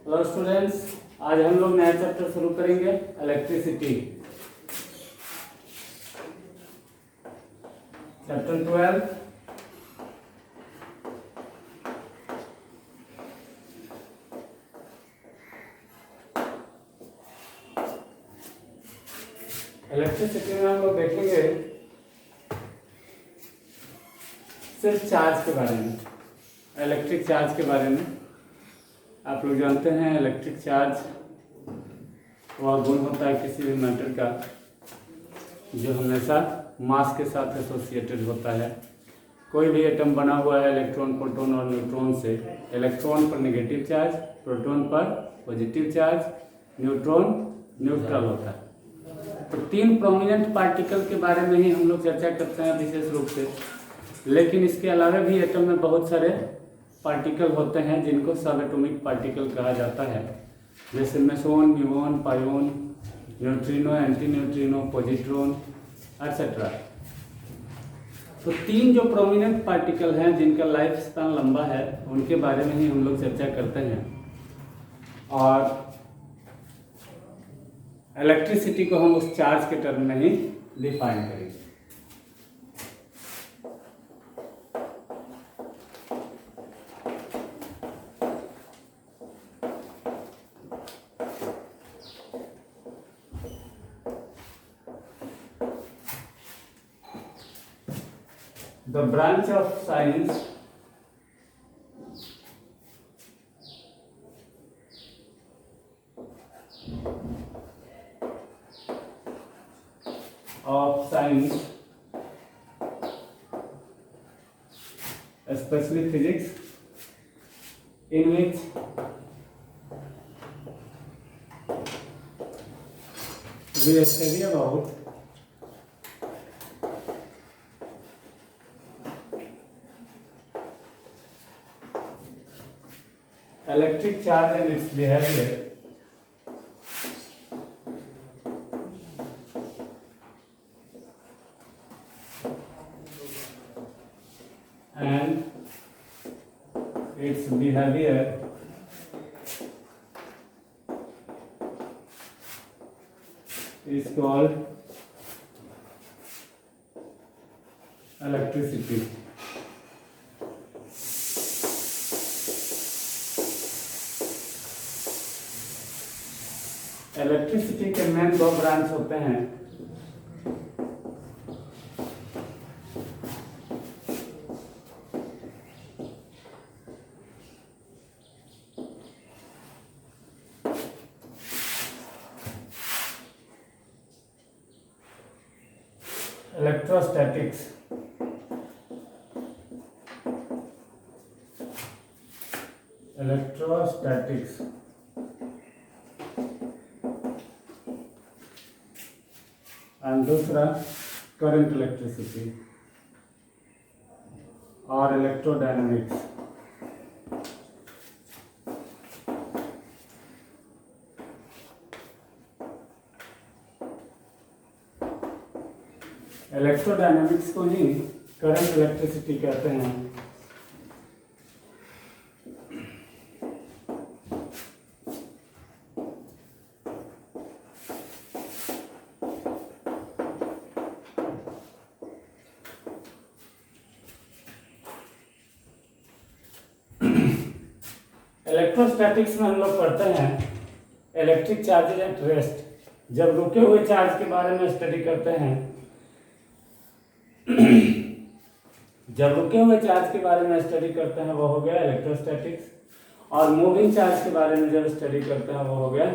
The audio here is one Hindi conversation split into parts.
हेलो स्टूडेंट्स, आज हम लोग नया चैप्टर शुरू करेंगे इलेक्ट्रिसिटी। चैप्टर 12 इलेक्ट्रिसिटी में हम लोग देखेंगे सिर्फ चार्ज के बारे में, इलेक्ट्रिक चार्ज के बारे में। आप लोग जानते हैं इलेक्ट्रिक चार्ज वह गुण होता है किसी भी मैटर का जो हमेशा मास के साथ एसोसिएटेड होता है। कोई भी एटम बना हुआ है इलेक्ट्रॉन, प्रोटॉन और न्यूट्रॉन से। इलेक्ट्रॉन पर नेगेटिव चार्ज, प्रोटॉन पर पॉजिटिव चार्ज, न्यूट्रॉन न्यूट्रल होता है। तो तीन प्रोमिनेंट पार्टिकल के बारे में ही हम लोग चर्चा करते हैं विशेष रूप से, लेकिन इसके अलावा भी एटम में बहुत सारे पार्टिकल होते हैं जिनको सब एटॉमिक पार्टिकल कहा जाता है, जैसे meson, muon, pion, neutrino, anti neutrino, positron etcetera. तो तीन जो प्रोमिनेंट पार्टिकल हैं जिनका लाइफ स्पैन लंबा है उनके बारे में ही हम लोग चर्चा करते हैं। और इलेक्ट्रिसिटी को हम उस चार्ज के टर्म में ही डिफाइन करेंगे। The branch of science especially physics, in which we study about electric charge and its behavior, and its behavior is called electricity. Electricity के मेन दो ब्रांच होते हैं, इलेक्ट्रोस्टैटिक्स और दूसरा करंट इलेक्ट्रिसिटी और इलेक्ट्रोडायनामिक्स। इलेक्ट्रोडायनामिक्स को ही करंट इलेक्ट्रिसिटी कहते हैं। इलेक्ट्रोस्टैटिक्स में हम लोग पढ़ते हैं इलेक्ट्रिक चार्जेज एट रेस्ट। जब रुके हुए चार्ज के बारे में स्टडी करते हैं जब रुके हुए चार्ज के बारे में स्टडी करते हैं वो हो गया इलेक्ट्रोस्टैटिक्स, और मूविंग चार्ज के बारे में जब स्टडी करते हैं वो हो गया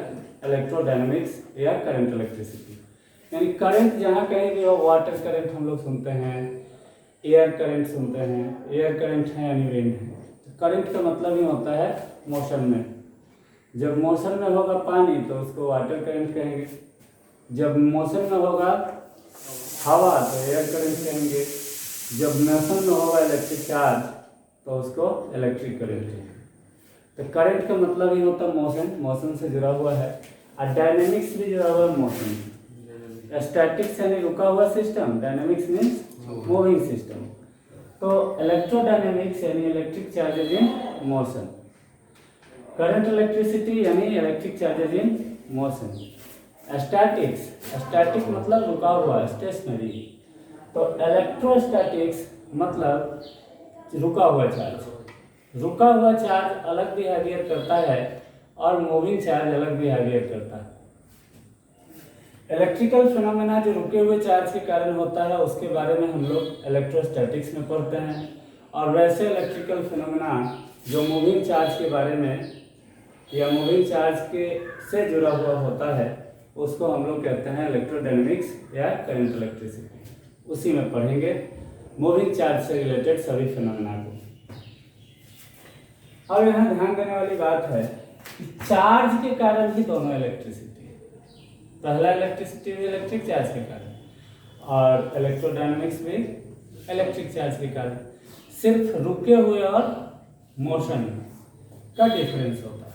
इलेक्ट्रोडायनामिक्स या करंट इलेक्ट्रिसिटी। यानी करंट जहाँ कहीं भी हो, वाटर करंट हम लोग सुनते हैं, एयर करंट सुनते हैं, एयर करंट है यानी विंड है। करंट का मतलब ही होता है मोशन में। जब मोशन में होगा पानी तो उसको वाटर करंट कहेंगे, जब मोशन में होगा हवा तो एयर करंट कहेंगे, जब मोशन में होगा इलेक्ट्रिक चार्ज तो उसको इलेक्ट्रिक करंट कहेंगे। तो करंट का मतलब ही होता है मोशन, मोशन से जुड़ा हुआ है, और डायनेमिक्स भी जुड़ा हुआ है मोशन। स्टैटिक्स यानी रुका हुआ system, dynamics means moving system. तो इलेक्ट्रोडायनेमिक्स यानी electric charges in motion. Current electricity यानी electric charges in motion. Statics, static मतलब रुका हुआ, स्टेशनरी। तो इलेक्ट्रोस्टैटिक्स मतलब रुका हुआ चार्ज। रुका हुआ चार्ज अलग बिहेवियर करता है और मूविंग चार्ज अलग बिहेवियर करता है। इलेक्ट्रिकल फिनोमेना जो रुके हुए चार्ज के कारण होता है उसके बारे में हम लोग इलेक्ट्रोस्टैटिक्स में पढ़ते हैं, और वैसे इलेक्ट्रिकल फिनोमेना जो मूविंग चार्ज के बारे में या मूविंग चार्ज के से जुड़ा हुआ होता है उसको हम लोग कहते हैं इलेक्ट्रोडायनेमिक्स या करंट इलेक्ट्रिसिटी। उसी में पढ़ेंगे मूविंग चार्ज से रिलेटेड सभी फिनोमेना को। अब यहाँ ध्यान देने वाली बात है कि चार्ज के कारण ही दोनों इलेक्ट्रिसिटी है। पहला इलेक्ट्रिसिटी भी इलेक्ट्रिक चार्ज के कारण और इलेक्ट्रोडायनेमिक्स भी इलेक्ट्रिक चार्ज के कारण। सिर्फ रुके हुए और मोशन का डिफरेंस होता है।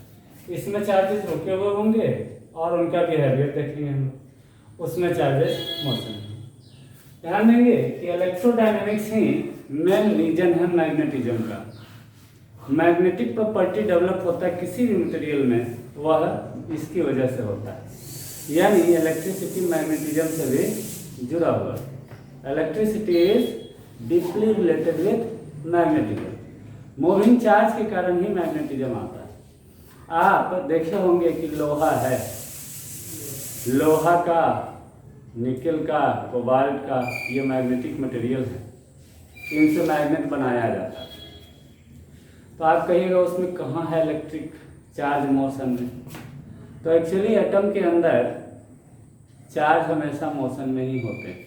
इसमें चार्जेस रुके हुए होंगे और उनका बिहेवियर देखेंगे हम लोग, उसमें चार्जेस मोशन। ध्यान देंगे कि इलेक्ट्रोडायनेमिक्स ही मेन रीजन है मैग्नेटिज्म का। मैग्नेटिक प्रॉपर्टी डेवलप होता है किसी भी मटेरियल में, वह इसकी वजह से होता है। यानी इलेक्ट्रिसिटी मैग्नेटिज्म से भी जुड़ा हुआ है। Electricity is deeply related with magnetism. Moving charge के कारण ही मैग्नेटिज्म आता है। आप देखे होंगे कि लोहा है, लोहा का, निकल का, कोबाल्ट का, ये मैग्नेटिक मटेरियल है, इनसे मैग्नेट बनाया जाता है। तो आप कहिएगा उसमें कहाँ है इलेक्ट्रिक चार्ज मोशन में? तो एक्चुअली एटम के अंदर चार्ज हमेशा मोशन में ही होते हैं,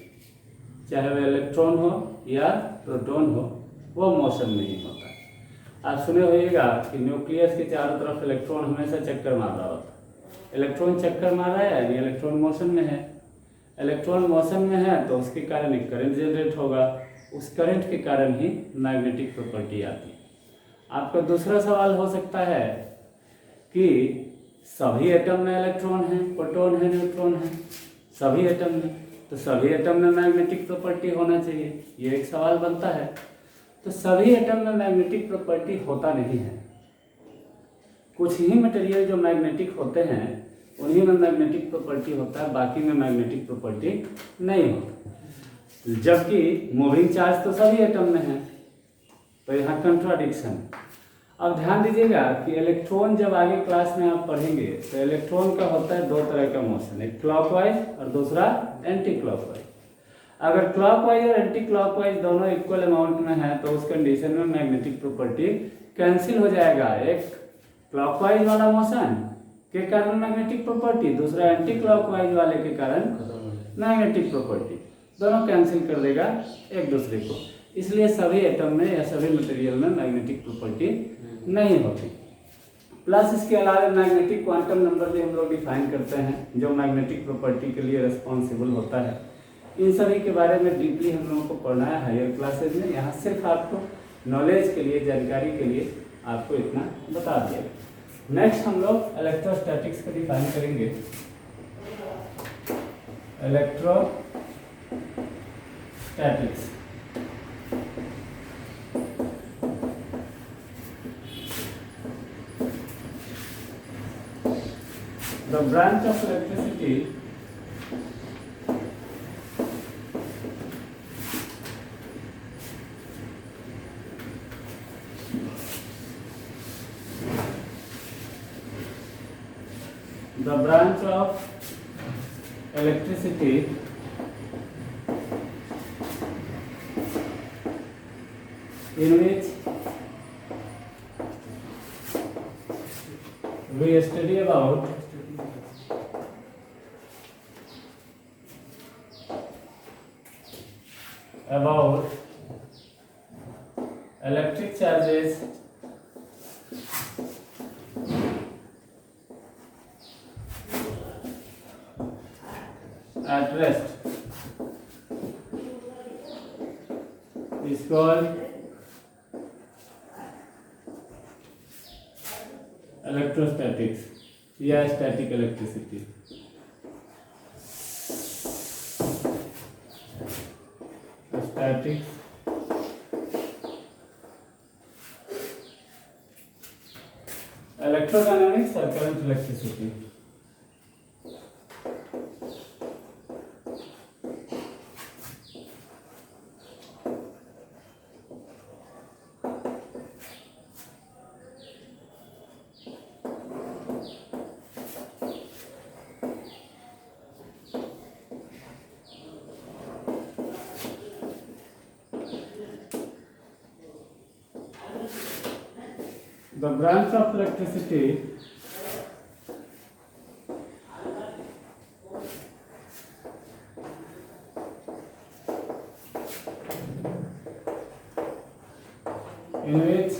चाहे वह इलेक्ट्रॉन हो या प्रोटॉन हो, वो मोशन में ही होता है। आप सुने होइएगा कि न्यूक्लियस के चारों तरफ इलेक्ट्रॉन हमेशा चक्कर मार रहा होता है। इलेक्ट्रॉन चक्कर मार रहा है यानी इलेक्ट्रॉन मोशन में है। इलेक्ट्रॉन मोशन में है तो उसके कारण एक करंट जनरेट होगा, उस करंट के कारण ही मैग्नेटिक प्रॉपर्टी आती है। आपका दूसरा सवाल हो सकता है कि सभी एटम में इलेक्ट्रॉन है, प्रोटॉन है, न्यूट्रॉन है, सभी एटम में, तो सभी एटम में मैग्नेटिक प्रॉपर्टी होना चाहिए, ये एक सवाल बनता है। तो सभी एटम में मैग्नेटिक प्रॉपर्टी होता नहीं है। कुछ ही मटेरियल जो मैग्नेटिक होते हैं उन्हीं में मैग्नेटिक प्रॉपर्टी होता है, बाकी में मैग्नेटिक प्रॉपर्टी नहीं होती। जबकि मूविंग चार्ज तो सभी एटम में है, तो यहाँ कंट्राडिक्शन। अब ध्यान दीजिएगा कि इलेक्ट्रॉन जब आगे क्लास में आप पढ़ेंगे तो इलेक्ट्रॉन का होता है दो तरह का मोशन, एक क्लॉकवाइज और दूसरा एंटी क्लॉकवाइज। अगर क्लॉकवाइज और एंटी क्लॉकवाइज दोनों इक्वल अमाउंट में है तो उस कंडीशन में मैग्नेटिक प्रॉपर्टी कैंसिल हो जाएगा। एक क्लॉकवाइज वाला मोशन के कारण मैग्नेटिक प्रॉपर्टी, दूसरा एंटी क्लॉकवाइज वाले के कारण मैग्नेटिक प्रॉपर्टी, दोनों कैंसिल कर देगा एक दूसरे को। इसलिए सभी एटम में या सभी मटेरियल में मैग्नेटिक प्रॉपर्टी नहीं होती। प्लस इसके अलावा मैग्नेटिक क्वांटम नंबर भी हम लोग डिफाइन करते हैं जो मैग्नेटिक प्रॉपर्टी के लिए रिस्पॉन्सिबल होता है। इन सभी के बारे में डीपली हम लोगों को पढ़ना है हायर क्लासेज में। यहाँ सिर्फ आपको नॉलेज के लिए, जानकारी के लिए आपको इतना बता दिया। नेक्स्ट हम लोग इलेक्ट्रोस्टैटिक्स को डिफाइन करेंगे। Electrostatics the branch of electricity in which we study about electric charges at rest is called electrostatics या static electricity। Statics इलेक्ट्रोडायनेमिक्स और current electricity. The branch of electricity in which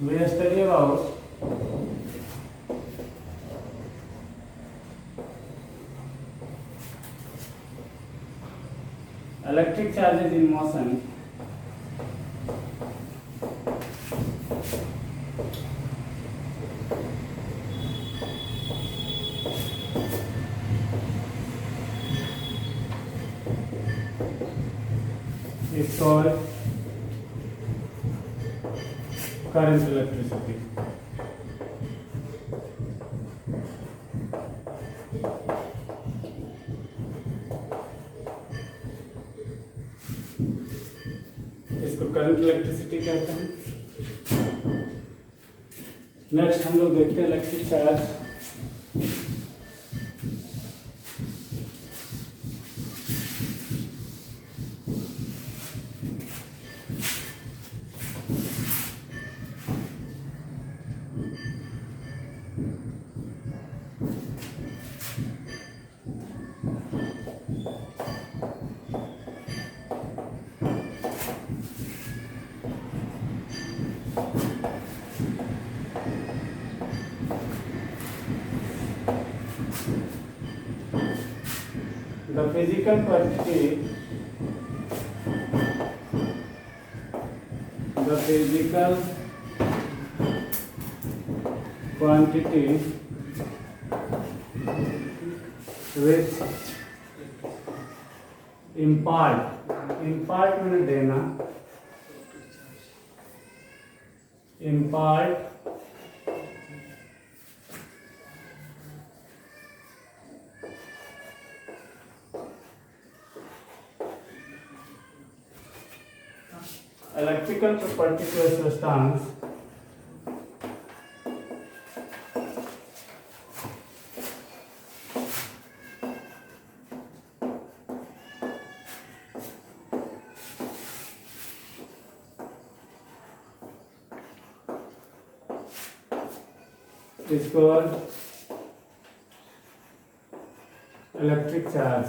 we study about electric charges in motion is called current electricity. इसको करंट इलेक्ट्रिसिटी कहते हैं। नेक्स्ट हम लोग देखते हैं electric charge. The physical quantity which impart मैंने देना, impart electrical property to a substance is called electric charge.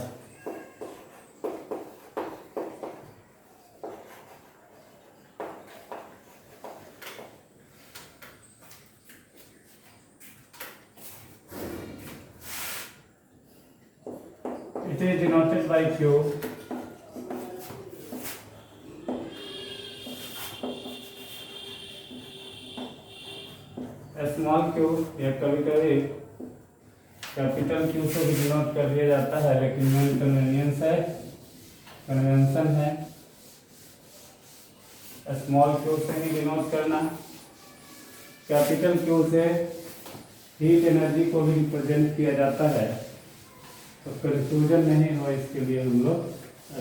It is denoted by Q. Small Q या कभी कभी कैपिटल क्यू से भी डिनोट कर दिया जाता है, लेकिन मेन कन्वेंशन है स्मॉल क्यू से ही डिनोट करना। कैपिटल क्यू से हीट एनर्जी को भी रिप्रेजेंट किया जाता है, तो कंफ्यूजन नहीं हो इसके लिए हम लोग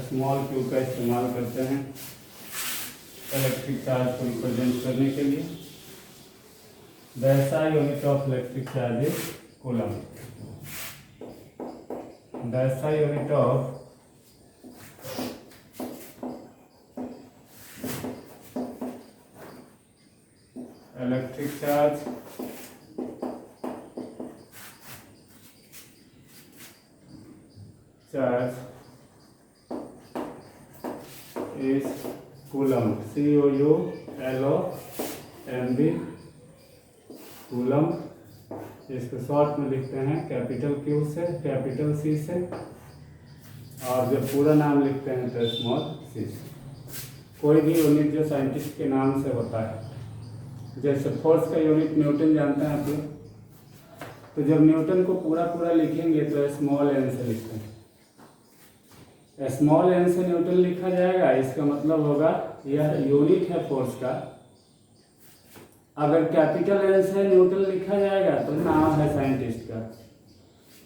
स्मॉल क्यू का इस्तेमाल करते हैं इलेक्ट्रिक चार्ज को रिप्रेजेंट करने के लिए। The SI unit of electric charge is coulomb. The SI unit of electric charge is coulomb. COULOMB coulomb. इसको शॉर्ट में लिखते हैं कैपिटल क्यू से, कैपिटल सी से, और जब पूरा नाम लिखते हैं तो स्मॉल सी से। कोई भी यूनिट जो साइंटिस्ट के नाम से होता है, जैसे फोर्स का यूनिट न्यूटन जानते हैं आप लोग, तो जब न्यूटन को पूरा लिखेंगे तो स्मॉल एन से लिखते हैं, स्मॉल एन से न्यूटन लिखा जाएगा, इसका मतलब होगा यह यूनिट है फोर्स का। अगर कैपिटल एन से न्यूटन लिखा जाएगा तो नाम है साइंटिस्ट का।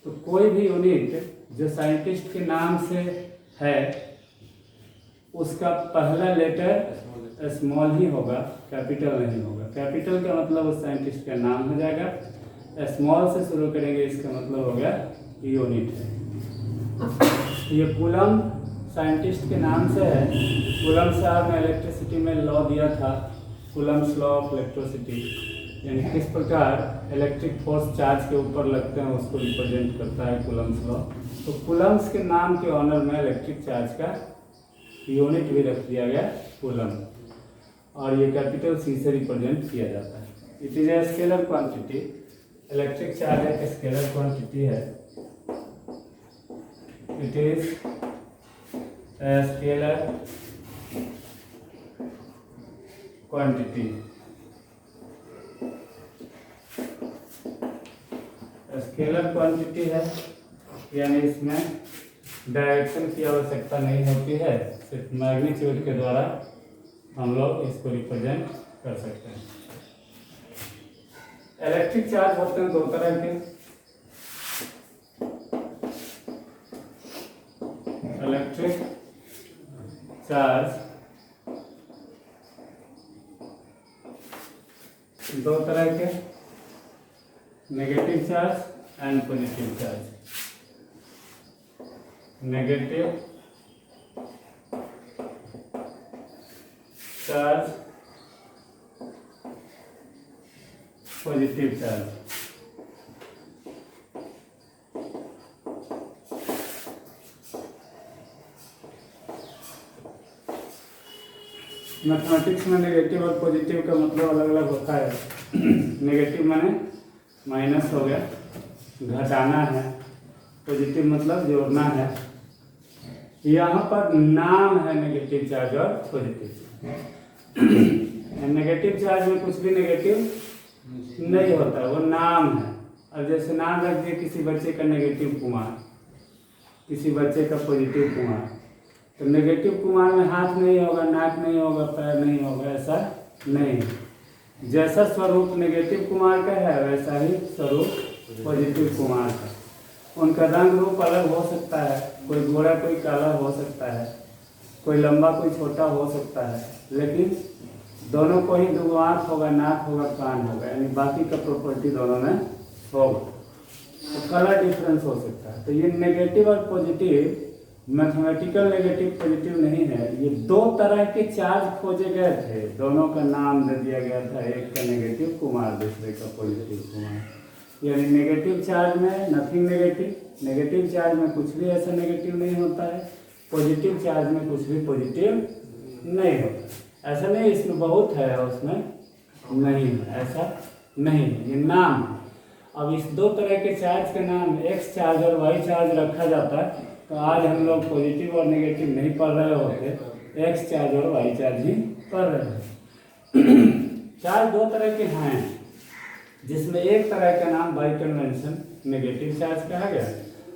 तो कोई भी यूनिट जो साइंटिस्ट के नाम से है उसका पहला लेटर स्मॉल ही होगा, कैपिटल नहीं होगा। कैपिटल का मतलब उस साइंटिस्ट का नाम हो जाएगा, स्मॉल से शुरू करेंगे इसका मतलब हो गया यूनिट है। ये कूलम साइंटिस्ट के नाम से है। कूलम साहब ने इलेक्ट्रिसिटी में लॉ दिया था, कूलम्स लॉ ऑफ इलेक्ट्रिसिटी, यानी किस प्रकार इलेक्ट्रिक फोर्स चार्ज के ऊपर लगते हैं उसको रिप्रेजेंट करता है कूलम्स लॉ। तो कूलम्स के नाम के ऑनर में इलेक्ट्रिक चार्ज का यूनिट भी रख दिया गया कूलम, और ये कैपिटल सी से रिप्रेजेंट किया जाता है। It is a scalar quantity. Electric charge एक स्केलर क्वांटिटी है। It is a scalar quantity. Scalar quantity है, यानी इसमें डायरेक्शन की आवश्यकता नहीं होती है, सिर्फ मैग्नीट्यूड के द्वारा हम लोग इसको रिप्रेजेंट कर सकते हैं। इलेक्ट्रिक चार्ज होते हैं दो तरह के। इलेक्ट्रिक चार्ज दो तरह के, negative charge and positive charge. Negative charge, positive charge. Mathematics में नेगेटिव और पॉजिटिव का मतलब अलग अलग होता है। नेगेटिव माने माइनस हो गया, घटाना है, पॉजिटिव मतलब जोड़ना है। यहाँ पर नाम है नेगेटिव चार्ज और पॉजिटिव चार्ज। नेगेटिव चार्ज में कुछ भी नेगेटिव नहीं होता, वो नाम है। अब जैसे नाम रख दिए किसी बच्चे का नेगेटिव कुमार, किसी बच्चे का पॉजिटिव कुमार, तो नेगेटिव कुमार में हाथ नहीं होगा, नाक नहीं होगा, पैर नहीं होगा, ऐसा नहीं। जैसा स्वरूप नेगेटिव कुमार का है वैसा ही स्वरूप पॉजिटिव कुमार का। उनका रंग रूप अलग हो सकता है, कोई गोरा कोई काला हो सकता है, कोई लंबा कोई छोटा हो सकता है, लेकिन दोनों को ही दो आँख होगा, नाक होगा, कान होगा, यानी बाकी का प्रॉपर्टी दोनों में होगा। तो कलर डिफरेंस हो सकता है। तो ये नेगेटिव और पॉजिटिव मैथमेटिकल नेगेटिव पॉजिटिव नहीं है, ये दो तरह के चार्ज खोजे गए थे, दोनों का नाम दे दिया गया था, एक का नेगेटिव कुमार, दूसरे का पॉजिटिव कुमार। यानी नेगेटिव चार्ज में नथिंग नेगेटिव, नेगेटिव चार्ज में कुछ भी ऐसा नेगेटिव नहीं होता है, पॉजिटिव चार्ज में कुछ भी पॉजिटिव नहीं होता। ऐसा नहीं इसमें बहुत है और उसमें नहीं है, ऐसा नहीं, ये नाम है। अब इस दो तरह के चार्ज के नाम एक्स चार्ज और वाई चार्ज रखा जाता है, तो आज हम लोग पॉजिटिव और नेगेटिव नहीं पढ़ रहे होते, एक्स चार्ज और वाई चार्ज ही पढ़ रहे हैं। चार्ज दो तरह के हैं, जिसमें एक तरह का नाम बाई कन्वेंशन नेगेटिव चार्ज कहा गया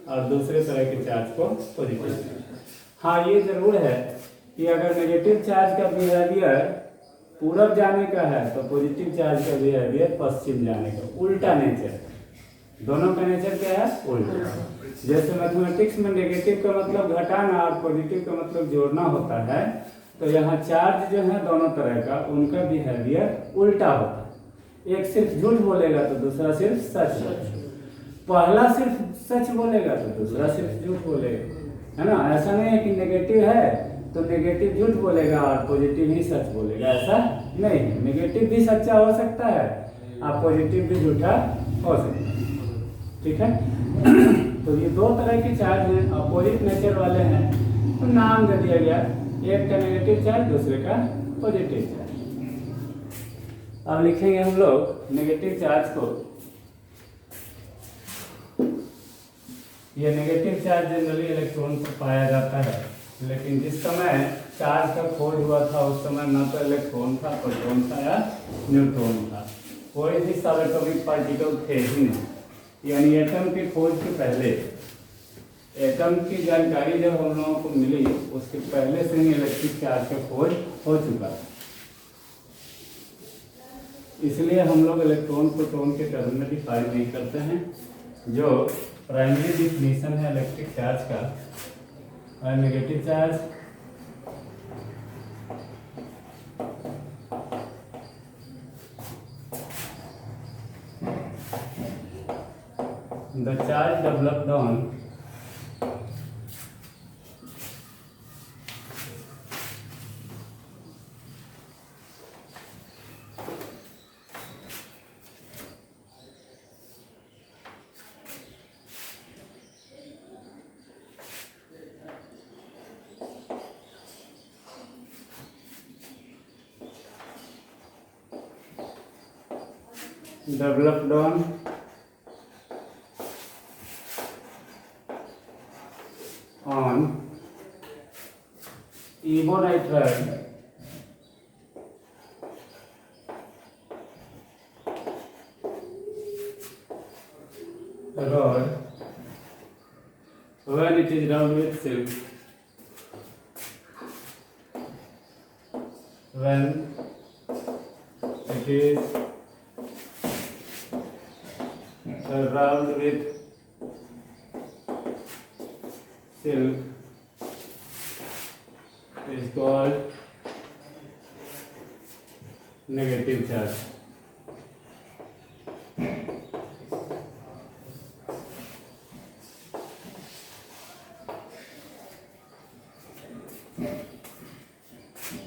और दूसरे तरह के चार्ज को पॉजिटिव चार्ज। हाँ, ये जरूर है कि अगर नेगेटिव चार्ज का बिहेवियर पूरब जाने का है तो पॉजिटिव चार्ज का बिहेवियर पश्चिम जाने का, उल्टा नेचर। दोनों का नेचर क्या है? उल्टा। जैसे मैथमेटिक्स में नेगेटिव का मतलब घटाना और पॉजिटिव का मतलब जोड़ना होता है, तो यहाँ चार्ज जो है दोनों तरह का, उनका बिहेवियर उल्टा होता है। एक सिर्फ झूठ बोलेगा तो दूसरा सिर्फ सच, पहला सिर्फ सच बोलेगा तो दूसरा सिर्फ झूठ बोलेगा, है ना। ऐसा नहीं है कि नेगेटिव है तो नेगेटिव झूठ बोलेगा और पॉजिटिव ही सच बोलेगा, ऐसा नहीं। नेगेटिव भी सच्चा हो सकता है और पॉजिटिव भी झूठा हो सकता है, ठीक है। तो ये दो तरह के चार्ज हैं, अपोजिट नेचर वाले हैं, तो नाम दे दिया गया, एक का नेगेटिव चार्ज दूसरे का पॉजिटिव चार्ज। अब लिखेंगे हम लोग नेगेटिव चार्ज को। ये नेगेटिव चार्ज जनरली इलेक्ट्रॉन पर पाया जाता है, लेकिन जिस समय चार्ज का खोज हुआ था उस समय न तो इलेक्ट्रॉन था, प्रोटॉन था या न्यूट्रॉन था, कोई भी सब एटॉमिक पार्टिकल थे ही नहीं। यानी एटम के खोज के पहले एटम की जानकारी जब हम लोगों को मिली उसके पहले से ही इलेक्ट्रिक चार्ज का खोज हो चुका है। इसलिए हम लोग इलेक्ट्रॉन प्रोटॉन के टर्म में डिफाइन नहीं करते हैं। जो प्राइमरी डिफिनीशन है इलेक्ट्रिक चार्ज का, negative charge the charge developed on developed on ebonitrile rod when it is rubbed with silk, when it is rubbed with silk is called negative charge.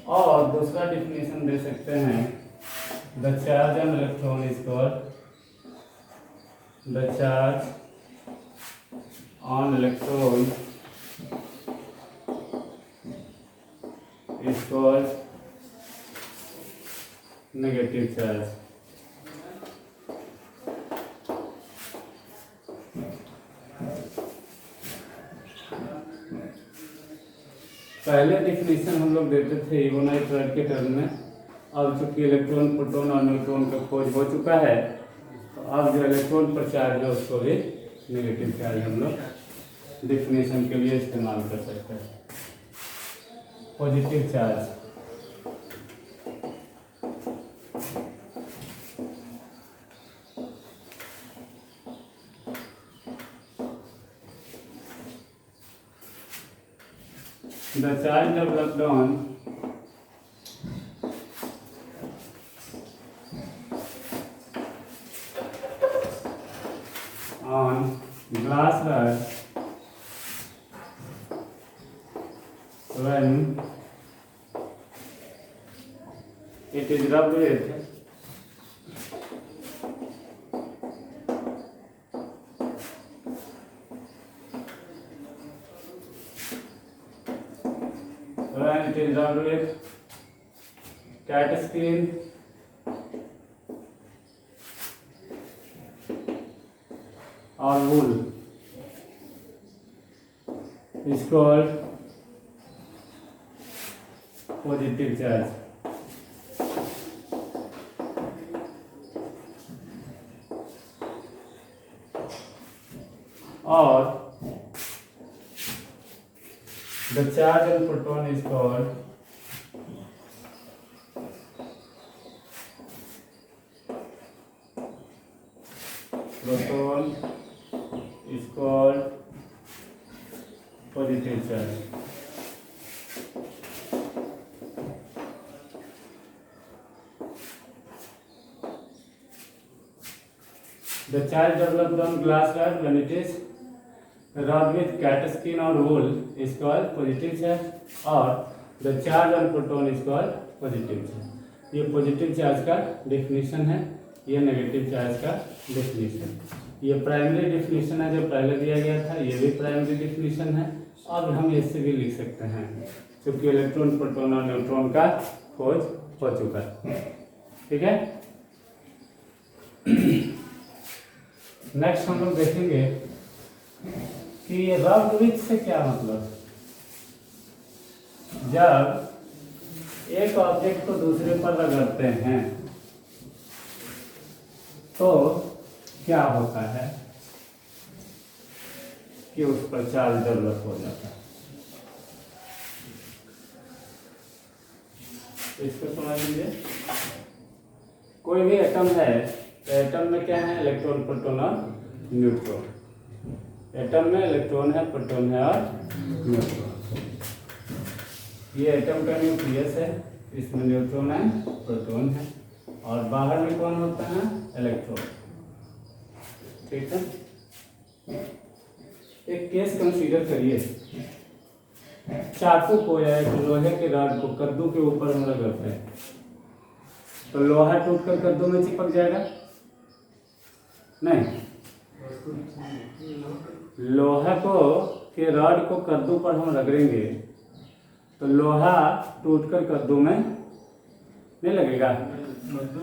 और दूसरा डिफिनेशन दे सकते हैं, the charge on electron is called the charge on electron is called negative charge. पहले डिफिनेशन हम लोग देते थे इबोनाइट्राइड के टर्म में। अब चूंकि इलेक्ट्रॉन प्रोटॉन और न्यूट्रॉन का खोज हो चुका है, तो अब जो इलेक्ट्रॉन पर चार्ज है उसको भी नेगेटिव चार्ज हम लोग डिफिनेशन के लिए इस्तेमाल कर सकते हैं। Positive charge the charge developed on glass rod when it is rubbed with cat skin or wool is called positive charge. और the charge on proton is called proton is called positive charge. The charge developed on glass rod when it is rubbed with cat skin or wool is called positive charge, और the charge on proton is called positive charge. ये पॉजिटिव चार्ज का डेफिनेशन है, ये नेगेटिव चार्ज का डेफिनेशन। ये प्राइमरी डेफिनेशन है जो पहले दिया गया था, ये भी प्राइमरी डेफिनेशन है। अब हम इससे भी लिख सकते हैं क्योंकि इलेक्ट्रॉन प्रोटॉन और न्यूट्रॉन का खोज हो चुका है। ठीक है, नेक्स्ट हम लोग देखेंगे कि ये रब्ड विथ से क्या मतलब। जब एक ऑब्जेक्ट को दूसरे पर रगड़ते हैं तो क्या होता है कि उस पर चार्ज डेवलप हो जाता है। इसको समझ लीजिए, कोई भी एटम है तो एटम में क्या है, इलेक्ट्रॉन, प्रोटॉन और न्यूट्रॉन। एटम में इलेक्ट्रॉन है, प्रोटॉन है और न्यूट्रॉन। ये एटम का न्यूक्लियस है, इसमें न्यूट्रॉन है, प्रोटॉन है, और बाहर में कौन होता है, इलेक्ट्रॉन। ठीक है, एक केस कंसीडर करिए, चाकू को या एक लोहे के रॉड को कद्दू के ऊपर हम रगड़ते हैं तो लोहा टूटकर कद्दू में चिपक जाएगा? नहीं। लोहा को के रॉड को कद्दू पर हम रगड़ेंगे तो लोहा टूटकर कद्दू में नहीं लगेगा?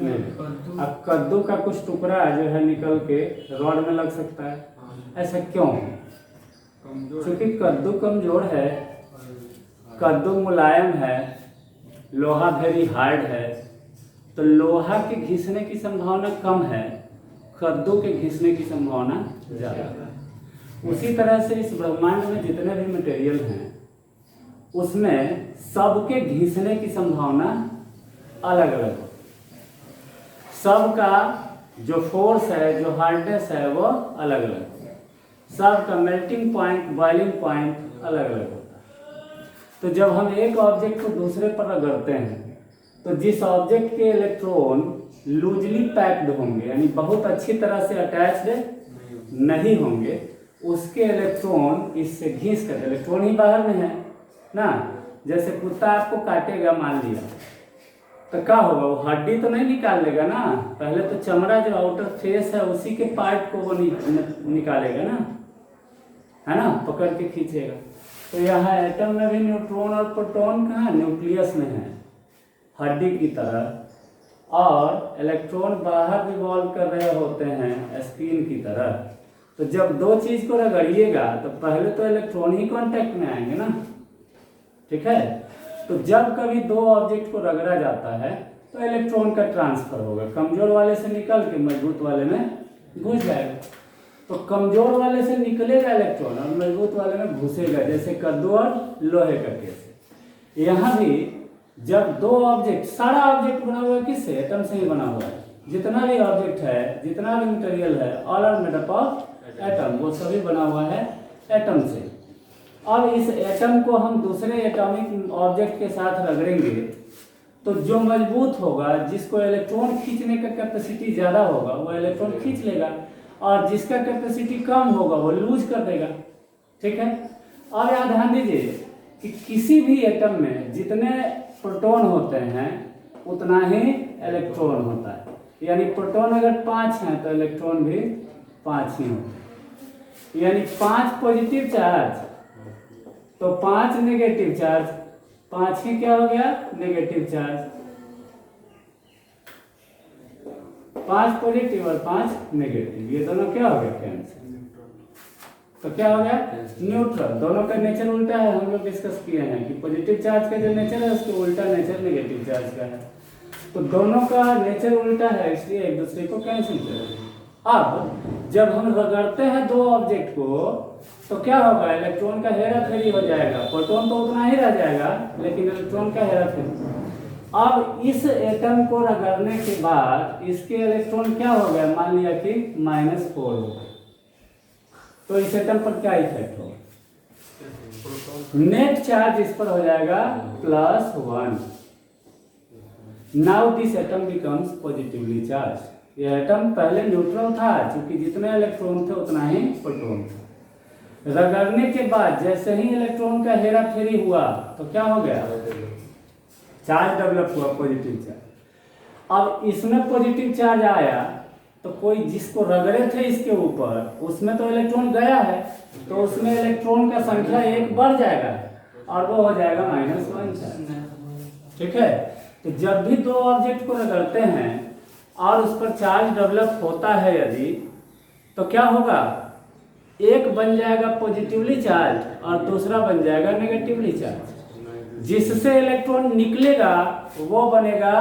नहीं। अब कद्दू का कुछ टुकड़ा जो है निकल के रॉड में लग सकता है, ऐसा क्यों? क्योंकि कद्दू कमजोर है, कद्दू मुलायम है, लोहा वेरी हार्ड है, तो लोहा के घिसने की संभावना कम है, कद्दू के घिसने की संभावना ज़्यादा है। उसी तरह से इस ब्रह्मांड में जितने भी मटेरियल हैं उसमें सबके घिसने की संभावना अलग अलग है। सबका जो फोर्स है, जो हार्डनेस है, वो अलग अलग है। सबका मेल्टिंग पॉइंट, बॉइलिंग पॉइंट अलग अलग होता है। तो जब हम एक ऑब्जेक्ट को दूसरे पर रगड़ते हैं तो जिस ऑब्जेक्ट के इलेक्ट्रॉन लूजली पैक्ड होंगे, यानी बहुत अच्छी तरह से अटैच्ड नहीं होंगे, उसके इलेक्ट्रॉन इससे घिस कर, इलेक्ट्रॉन ही बाहर में है ना, जैसे कुत्ता आपको काटेगा मान लिया तो क्या होगा, वो हड्डी तो नहीं निकाल लेगा ना, पहले तो चमड़ा जो आउटर फेस है उसी के पार्ट को वो निकालेगा ना, है ना, पकड़ के खींचेगा। तो यहाँ एटम में भी न्यूट्रॉन और प्रोटॉन कहाँ, न्यूक्लियस में है, हड्डी की तरह, और इलेक्ट्रॉन बाहर रिवॉल्व कर रहे होते हैं स्क्रीन की तरह। तो जब दो चीज को रगड़िएगा तो पहले तो इलेक्ट्रॉन ही कांटेक्ट में आएंगे ना, ठीक है। तो जब कभी दो ऑब्जेक्ट को रगड़ा जाता है तो इलेक्ट्रॉन का ट्रांसफर होगा, कमजोर वाले से निकल के मजबूत वाले में घुस जाएगा। तो कमजोर वाले से निकलेगा इलेक्ट्रॉन और मजबूत वाले में घुसेगा, जैसे कद्दू और लोहे का केस है। यहाँ भी जब दो ऑब्जेक्ट, सारा ऑब्जेक्ट बना हुआ है किससे, एटम से ही बना हुआ है। जितना भी ऑब्जेक्ट है, जितना भी मटेरियल है, all are made up of atom, वो सभी बना हुआ है एटम से। अब इस एटम को हम दूसरे एटॉमिक ऑब्जेक्ट के साथ रगड़ेंगे तो जो मजबूत होगा, जिसको इलेक्ट्रॉन खींचने का कैपेसिटी ज़्यादा होगा, वो इलेक्ट्रॉन खींच लेगा, और जिसका कैपेसिटी कम होगा वो लूज कर देगा, ठीक है। अब यहाँ ध्यान दीजिए कि किसी भी एटम में जितने प्रोटॉन होते हैं उतना ही इलेक्ट्रॉन होता है, यानी प्रोटॉन अगर 5 हैं तो इलेक्ट्रॉन भी 5 ही होते हैं, यानी 5 पॉजिटिव चार्ज तो 5 नेगेटिव चार्ज, 5 ही क्या हो गया, नेगेटिव चार्ज, 5 पॉजिटिव और 5 नेगेटिव, ये दोनों क्या हो गया, कैंसिल। तो क्या हो गया, न्यूट्रल। दोनों का नेचर उल्टा है, हम लोग डिस्कस किए हैं कि पॉजिटिव चार्ज का जो नेचर है उसके उल्टा नेचर नेगेटिव चार्ज का है। तो दोनों का नेचर उल्टा है, इसलिए एक दूसरे को कैंसिल करें। अब जब हम रगड़ते हैं दो ऑब्जेक्ट को तो क्या होगा, इलेक्ट्रॉन का हेरा फेरी हो जाएगा, प्रोटॉन तो उतना ही रह जाएगा लेकिन इलेक्ट्रॉन का हेरा फेरी। अब इस एटम को रगड़ने के बाद इसके इलेक्ट्रॉन क्या हो गया, मान लिया कि -4 हो गया, तो इस एटम पर क्या इफेक्ट होगा, नेट चार्ज इस पर हो जाएगा +1। Now this atom becomes positively charge. यह एटम पहले न्यूट्रल था, क्योंकि जितने इलेक्ट्रॉन थे उतना ही प्रोटॉन था। रगड़ने के बाद जैसे ही इलेक्ट्रॉन का हेरा फेरी हुआ तो क्या हो गया, चार्ज डेवलप हुआ, पॉजिटिव चार्ज। अब इसमें पॉजिटिव चार्ज आया तो कोई जिसको रगड़े थे इसके ऊपर, उसमें तो इलेक्ट्रॉन गया है, तो उसमें इलेक्ट्रॉन का संख्या 1 बढ़ जाएगा और वो हो जाएगा -1 चार्ज, ठीक है। तो जब भी दो ऑब्जेक्ट को रगड़ते हैं और उस पर चार्ज डेवलप होता है यदि, तो क्या होगा, एक बन जाएगा पॉजिटिवली चार्ज और दूसरा बन जाएगा नेगेटिवली चार्ज। जिससे इलेक्ट्रॉन निकलेगा वो बनेगा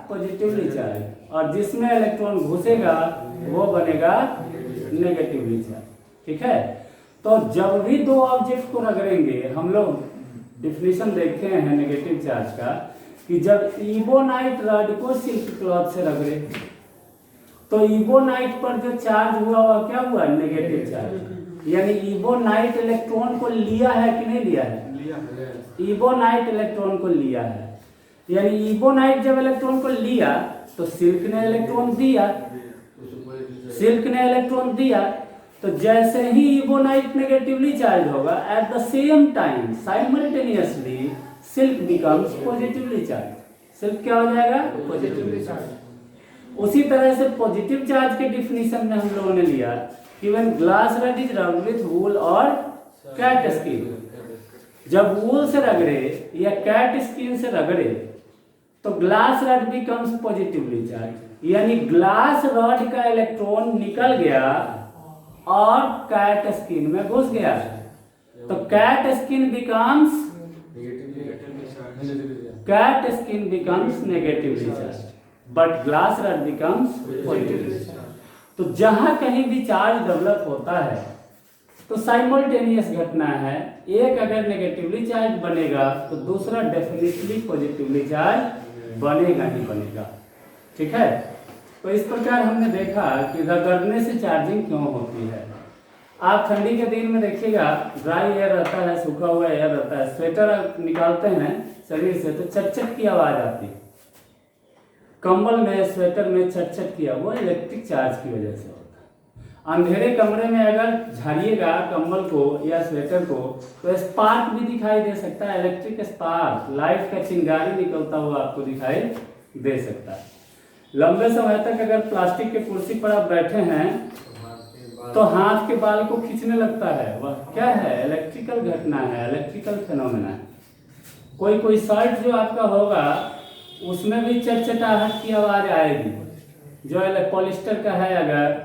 पॉजिटिवली चार्ज, और जिसमें इलेक्ट्रॉन घुसेगा वो बनेगा नेगेटिवली चार्ज, ठीक है। तो जब भी दो ऑब्जेक्ट को रगड़ेंगे, हम लोग डिफिनेशन देखे हैं नेगेटिव चार्ज का, कि जब इबोनाइट रॉड को सिल्क क्लॉथ से रगड़े तो इबोनाइट पर जो चार्ज हुआ वह क्या हुआ, नेगेटिव चार्ज। यानी इबोनाइट इलेक्ट्रॉन को लिया है कि नहीं लिया है, इबोनाइट इलेक्ट्रॉन को लिया है। यानी इबोनाइट जब इलेक्ट्रॉन को लिया तो सिल्क ने इलेक्ट्रॉन दिया, सिल्क ने इलेक्ट्रॉन दिया, तो जैसे ही इबोनाइट नेगेटिवली चार्ज होगा, at the same time simultaneously silk becomes positively charge. Silk क्या हो जाएगा, पॉजिटिवली चार्ज। उसी तरह से पॉजिटिव चार्ज के डिफिनीशन में हम लोगों ने लिया कि when glass rod is rubbed with wool और कैट स्किन, जब वूल से रगड़े या कैट स्किन से रगड़े तो glass rod becomes positively charge. यानी ग्लास रॉड का इलेक्ट्रॉन निकल गया और कैट स्किन में घुस गया, तो cat skin becomes negatively charge, but glass rod becomes positively charge. तो जहां कहीं भी चार्ज डेवलप होता है तो साइमल्टेनियस घटना है, एक अगर नेगेटिवली चार्ज बनेगा तो दूसरा डेफिनेटली पॉजिटिवली चार्ज बनेगा ही बनेगा। ठीक है, तो इस प्रकार हमने देखा कि रगड़ने से चार्जिंग क्यों होती है। आप ठंडी के दिन में देखिएगा, ड्राई एयर रहता है, सूखा हुआ एयर रहता है, स्वेटर निकालते हैं शरीर से तो चट चट की आवाज आती है। कंबल में, स्वेटर में चट चट किया, वो इलेक्ट्रिक चार्ज की वजह से होता है। अंधेरे कमरे में अगर झाड़िएगा कंबल को या स्वेटर को तो स्पार्क भी दिखाई दे सकता है, इलेक्ट्रिक स्पार्क, लाइट का चिंगारी निकलता हुआ आपको दिखाई दे सकता है। लंबे समय तक अगर प्लास्टिक के कुर्सी पर आप बैठे हैं तो हाथ के बाल को खींचने लगता है, वह क्या है, इलेक्ट्रिकल घटना है, इलेक्ट्रिकल फेनोमेना है। कोई कोई शर्ट जो आपका होगा उसमें भी चटचटाहट की आवाज आएगी, जो पॉलिस्टर का है अगर,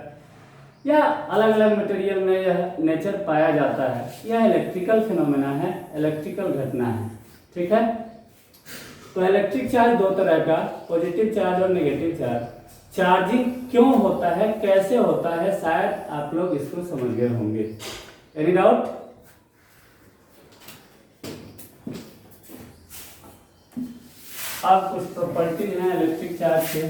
या अलग अलग मटेरियल में यह नेचर पाया जाता है, यह इलेक्ट्रिकल फिनोमेना है, इलेक्ट्रिकल घटना है। ठीक है, तो इलेक्ट्रिक चार्ज दो तरह का, पॉजिटिव चार्ज और नेगेटिव चार्ज। चार्जिंग क्यों होता है, कैसे होता है, शायद आप लोग इसको समझ गए होंगे। Any doubt? अब कुछ प्रॉपर्टीज हैं इलेक्ट्रिक चार्ज के।